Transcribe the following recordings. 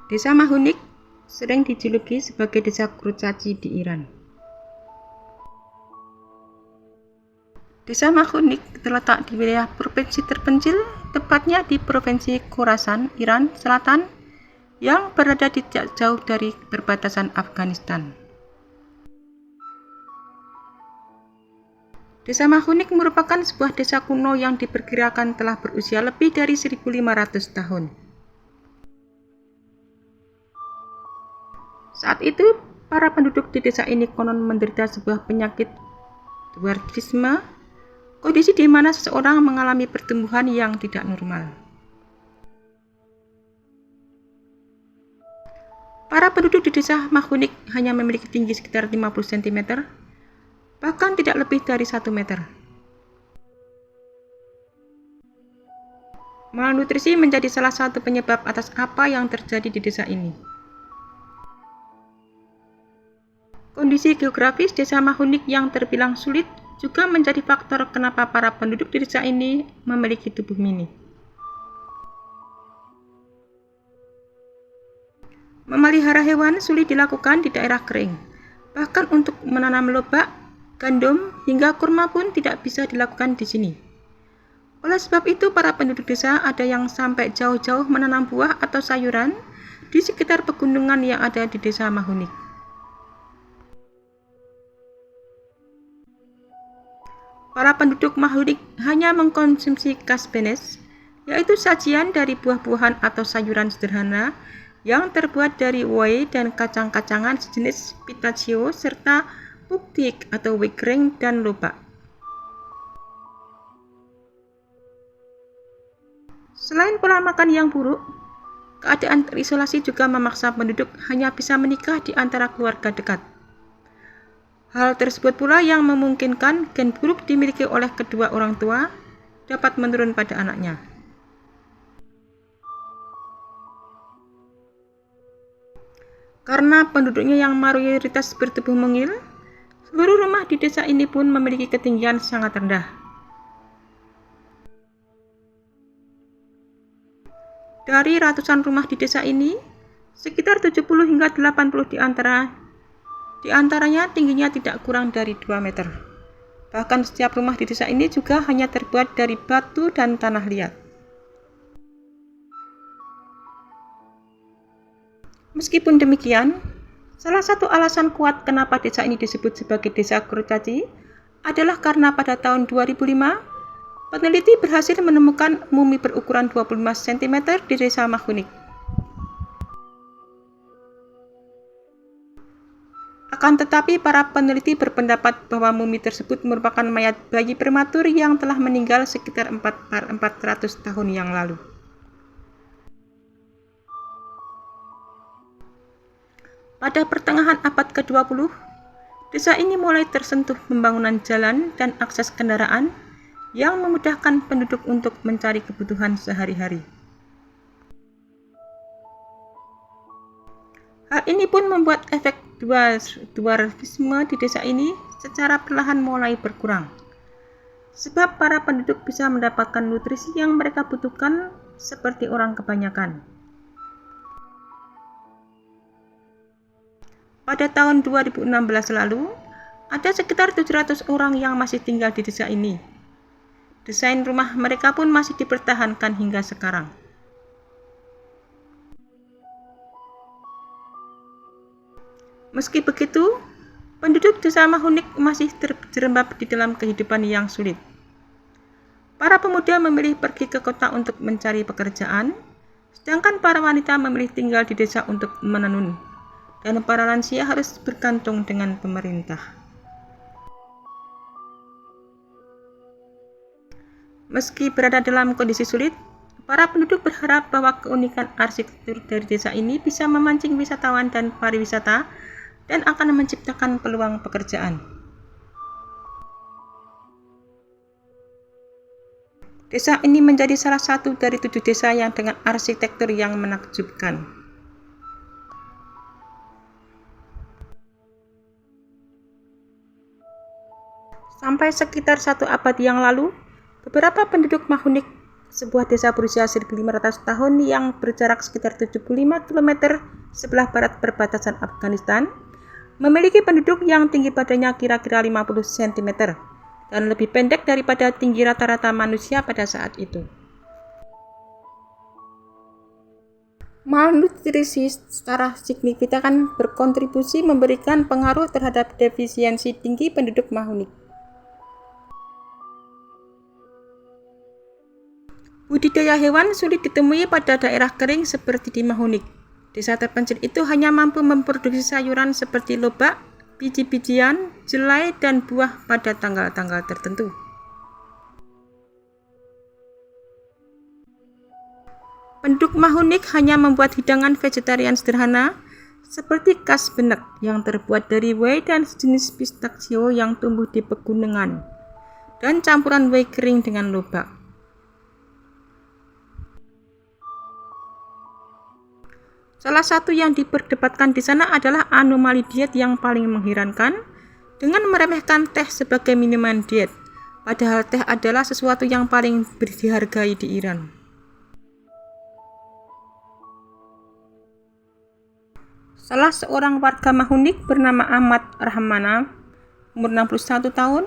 Desa Mahunik sering dijuluki sebagai desa kurcaci di Iran. Desa Mahunik terletak di wilayah provinsi terpencil, tepatnya di Provinsi Khorasan, Iran Selatan, yang berada tidak jauh dari perbatasan Afghanistan. Desa Mahunik merupakan sebuah desa kuno yang diperkirakan telah berusia lebih dari 1.500 tahun. Saat itu, para penduduk di desa ini konon menderita sebuah penyakit dwarfisme, kondisi di mana seseorang mengalami pertumbuhan yang tidak normal. Para penduduk di desa Mahunik hanya memiliki tinggi sekitar 50 cm, bahkan tidak lebih dari 1 meter. Malnutrisi menjadi salah satu penyebab atas apa yang terjadi di desa ini. Kondisi geografis desa Mahunik yang terbilang sulit juga menjadi faktor kenapa para penduduk di desa ini memiliki tubuh mini. Memelihara hewan sulit dilakukan di daerah kering. Bahkan untuk menanam lobak, gandum, hingga kurma pun tidak bisa dilakukan di sini. Oleh sebab itu, para penduduk desa ada yang sampai jauh-jauh menanam buah atau sayuran di sekitar pegunungan yang ada di desa Mahunik. Para penduduk Mahunik hanya mengkonsumsi kasbenes, yaitu sajian dari buah-buahan atau sayuran sederhana yang terbuat dari whey dan kacang-kacangan sejenis pistachio serta puktik atau whey kering dan lobak. Selain pola makan yang buruk, keadaan terisolasi juga memaksa penduduk hanya bisa menikah di antara keluarga dekat. Hal tersebut pula yang memungkinkan gen buruk dimiliki oleh kedua orang tua dapat menurun pada anaknya. Karena penduduknya yang mayoritas bertubuh mungil, seluruh rumah di desa ini pun memiliki ketinggian sangat rendah. Dari ratusan rumah di desa ini, sekitar 70 hingga 80 di antaranya tingginya tidak kurang dari 2 meter. Bahkan setiap rumah di desa ini juga hanya terbuat dari batu dan tanah liat. Meskipun demikian, salah satu alasan kuat kenapa desa ini disebut sebagai desa kurcaci adalah karena pada tahun 2005, peneliti berhasil menemukan mumi berukuran 25 cm di desa Mahunik. Akan tetapi, para peneliti berpendapat bahwa mumi tersebut merupakan mayat bayi prematur yang telah meninggal sekitar 400 tahun yang lalu. Pada pertengahan abad ke-20, desa ini mulai tersentuh pembangunan jalan dan akses kendaraan yang memudahkan penduduk untuk mencari kebutuhan sehari-hari. Hal ini pun membuat efek dwarfisme di desa ini secara perlahan mulai berkurang, sebab para penduduk bisa mendapatkan nutrisi yang mereka butuhkan seperti orang kebanyakan. Pada tahun 2016 lalu, ada sekitar 700 orang yang masih tinggal di desa ini. Desain rumah mereka pun masih dipertahankan hingga sekarang. Meski begitu, penduduk desa Mahunik masih terjerembab di dalam kehidupan yang sulit. Para pemuda memilih pergi ke kota untuk mencari pekerjaan, sedangkan para wanita memilih tinggal di desa untuk menenun, dan para lansia harus bergantung dengan pemerintah. Meski berada dalam kondisi sulit, para penduduk berharap bahwa keunikan arsitektur dari desa ini bisa memancing wisatawan dan pariwisata dan akan menciptakan peluang pekerjaan. Desa ini menjadi salah satu dari 7 desa yang dengan arsitektur yang menakjubkan. Sampai sekitar 1 abad yang lalu, beberapa penduduk Mahunik sebuah desa berusia 1.500 tahun yang berjarak sekitar 75 km sebelah barat perbatasan Afghanistan, memiliki penduduk yang tinggi badannya kira-kira 50 cm dan lebih pendek daripada tinggi rata-rata manusia pada saat itu. Malnutrisi secara signifikan berkontribusi memberikan pengaruh terhadap defisiensi tinggi penduduk Mahunik. Budidaya hewan sulit ditemui pada daerah kering seperti di Mahunik. Desa terpencil itu hanya mampu memproduksi sayuran seperti lobak, biji-bijian, jelai, dan buah pada tanggal-tanggal tertentu. Penduduk Mahunik hanya membuat hidangan vegetarian sederhana seperti kas benek yang terbuat dari whey dan sejenis pistachio yang tumbuh di pegunungan, dan campuran whey kering dengan lobak. Salah satu yang diperdebatkan di sana adalah anomali diet yang paling mengherankan dengan meremehkan teh sebagai minuman diet, padahal teh adalah sesuatu yang paling dihargai di Iran. Salah seorang warga Mahunik bernama Ahmad Rahmana, umur 61 tahun,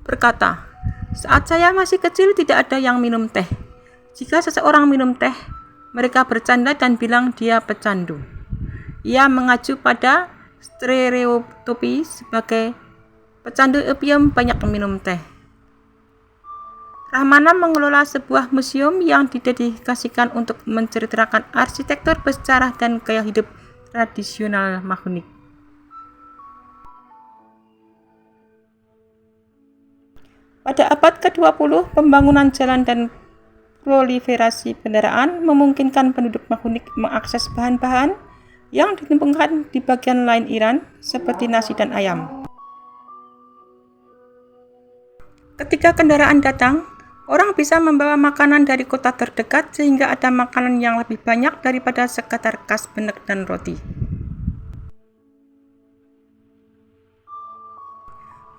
berkata, "Saat saya masih kecil tidak ada yang minum teh. Jika seseorang minum teh, mereka bercanda dan bilang dia pecandu." Ia mengacu pada stereotopi sebagai pecandu opium banyak minum teh. Rahmana mengelola sebuah museum yang didedikasikan untuk menceritakan arsitektur bersejarah dan gaya hidup tradisional Mahunik. Pada abad ke-20, pembangunan jalan dan proliferasi kendaraan memungkinkan penduduk Mahunik mengakses bahan-bahan yang ditemukan di bagian lain Iran, seperti nasi dan ayam. Ketika kendaraan datang, orang bisa membawa makanan dari kota terdekat sehingga ada makanan yang lebih banyak daripada sekadar kas benek dan roti.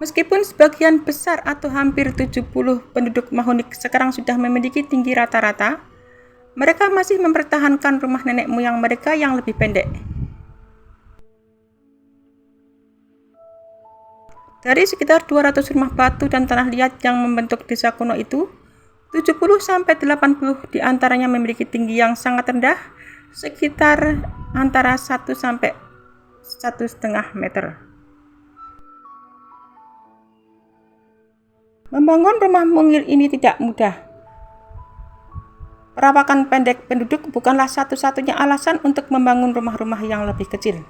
Meskipun sebagian besar atau hampir 70 penduduk Mahunik sekarang sudah memiliki tinggi rata-rata, mereka masih mempertahankan rumah nenek moyang mereka yang lebih pendek. Dari sekitar 200 rumah batu dan tanah liat yang membentuk desa kuno itu, 70-80 di antaranya memiliki tinggi yang sangat rendah, sekitar antara 1 sampai 1,5 meter. Membangun rumah mungil ini tidak mudah. Perawakan pendek penduduk bukanlah satu-satunya alasan untuk membangun rumah-rumah yang lebih kecil.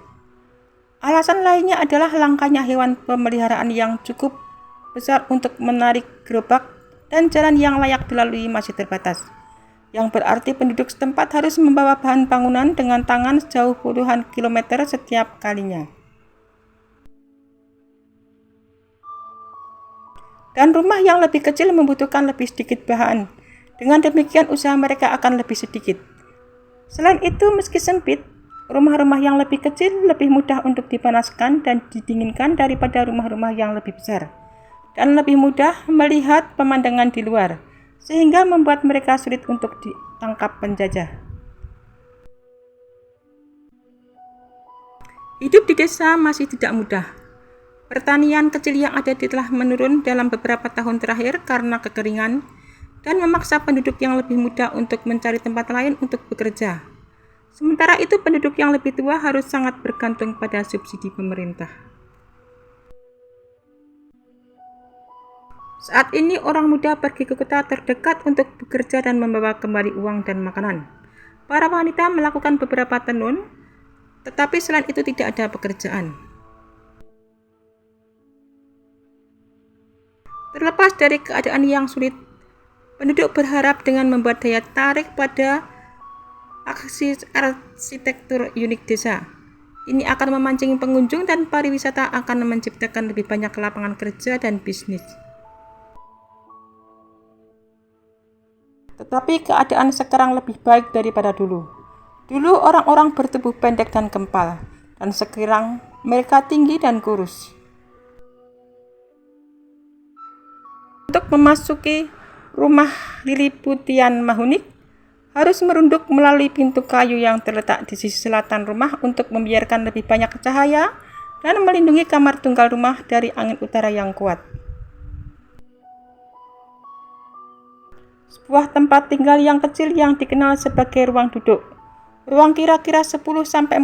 Alasan lainnya adalah langkanya hewan pemeliharaan yang cukup besar untuk menarik gerobak dan jalan yang layak dilalui masih terbatas, yang berarti penduduk setempat harus membawa bahan bangunan dengan tangan sejauh puluhan kilometer setiap kalinya. Dan rumah yang lebih kecil membutuhkan lebih sedikit bahan. Dengan demikian usaha mereka akan lebih sedikit. Selain itu, meski sempit, rumah-rumah yang lebih kecil lebih mudah untuk dipanaskan dan didinginkan daripada rumah-rumah yang lebih besar, dan lebih mudah melihat pemandangan di luar, sehingga membuat mereka sulit untuk ditangkap penjajah. Hidup di desa masih tidak mudah. Pertanian kecil yang ada telah menurun dalam beberapa tahun terakhir karena kekeringan dan memaksa penduduk yang lebih muda untuk mencari tempat lain untuk bekerja. Sementara itu, penduduk yang lebih tua harus sangat bergantung pada subsidi pemerintah. Saat ini orang muda pergi ke kota terdekat untuk bekerja dan membawa kembali uang dan makanan. Para wanita melakukan beberapa tenun, tetapi selain itu tidak ada pekerjaan. Terlepas dari keadaan yang sulit, penduduk berharap dengan membuat daya tarik pada aksi arsitektur unik desa. Ini akan memancing pengunjung dan pariwisata akan menciptakan lebih banyak lapangan kerja dan bisnis. Tetapi keadaan sekarang lebih baik daripada dulu. Dulu orang-orang bertubuh pendek dan kempal, dan sekarang mereka tinggi dan kurus. Untuk memasuki rumah Lilliputian Mahunik harus merunduk melalui pintu kayu yang terletak di sisi selatan rumah untuk membiarkan lebih banyak cahaya dan melindungi kamar tunggal rumah dari angin utara yang kuat. Sebuah tempat tinggal yang kecil yang dikenal sebagai ruang duduk. Ruang kira-kira 10-14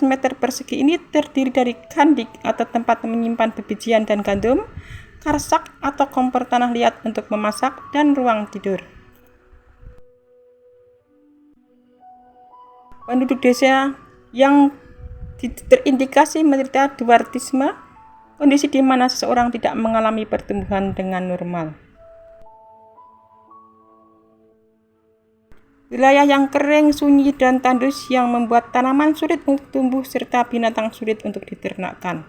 meter persegi ini terdiri dari kandik atau tempat menyimpan bebijian dan gandum, karsak atau kompor tanah liat untuk memasak, dan ruang tidur. Penduduk desa yang terindikasi menderita dwarfisme, kondisi di mana seseorang tidak mengalami pertumbuhan dengan normal. Wilayah yang kering, sunyi, dan tandus yang membuat tanaman sulit untuk tumbuh serta binatang sulit untuk diternakkan.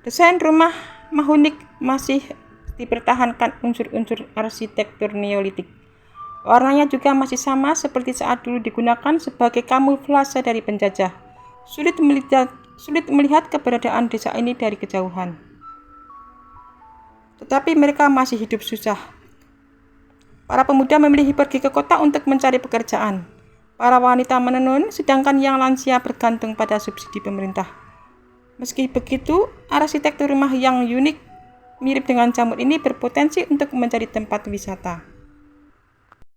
Desain rumah Mahunik masih dipertahankan unsur-unsur arsitektur Neolitik. Warnanya juga masih sama seperti saat dulu digunakan sebagai kamuflase dari penjajah. Sulit melihat keberadaan desa ini dari kejauhan. Tetapi mereka masih hidup susah. Para pemuda memilih pergi ke kota untuk mencari pekerjaan. Para wanita menenun, sedangkan yang lansia bergantung pada subsidi pemerintah. Meski begitu, arsitektur rumah yang unik mirip dengan jamur ini berpotensi untuk menjadi tempat wisata.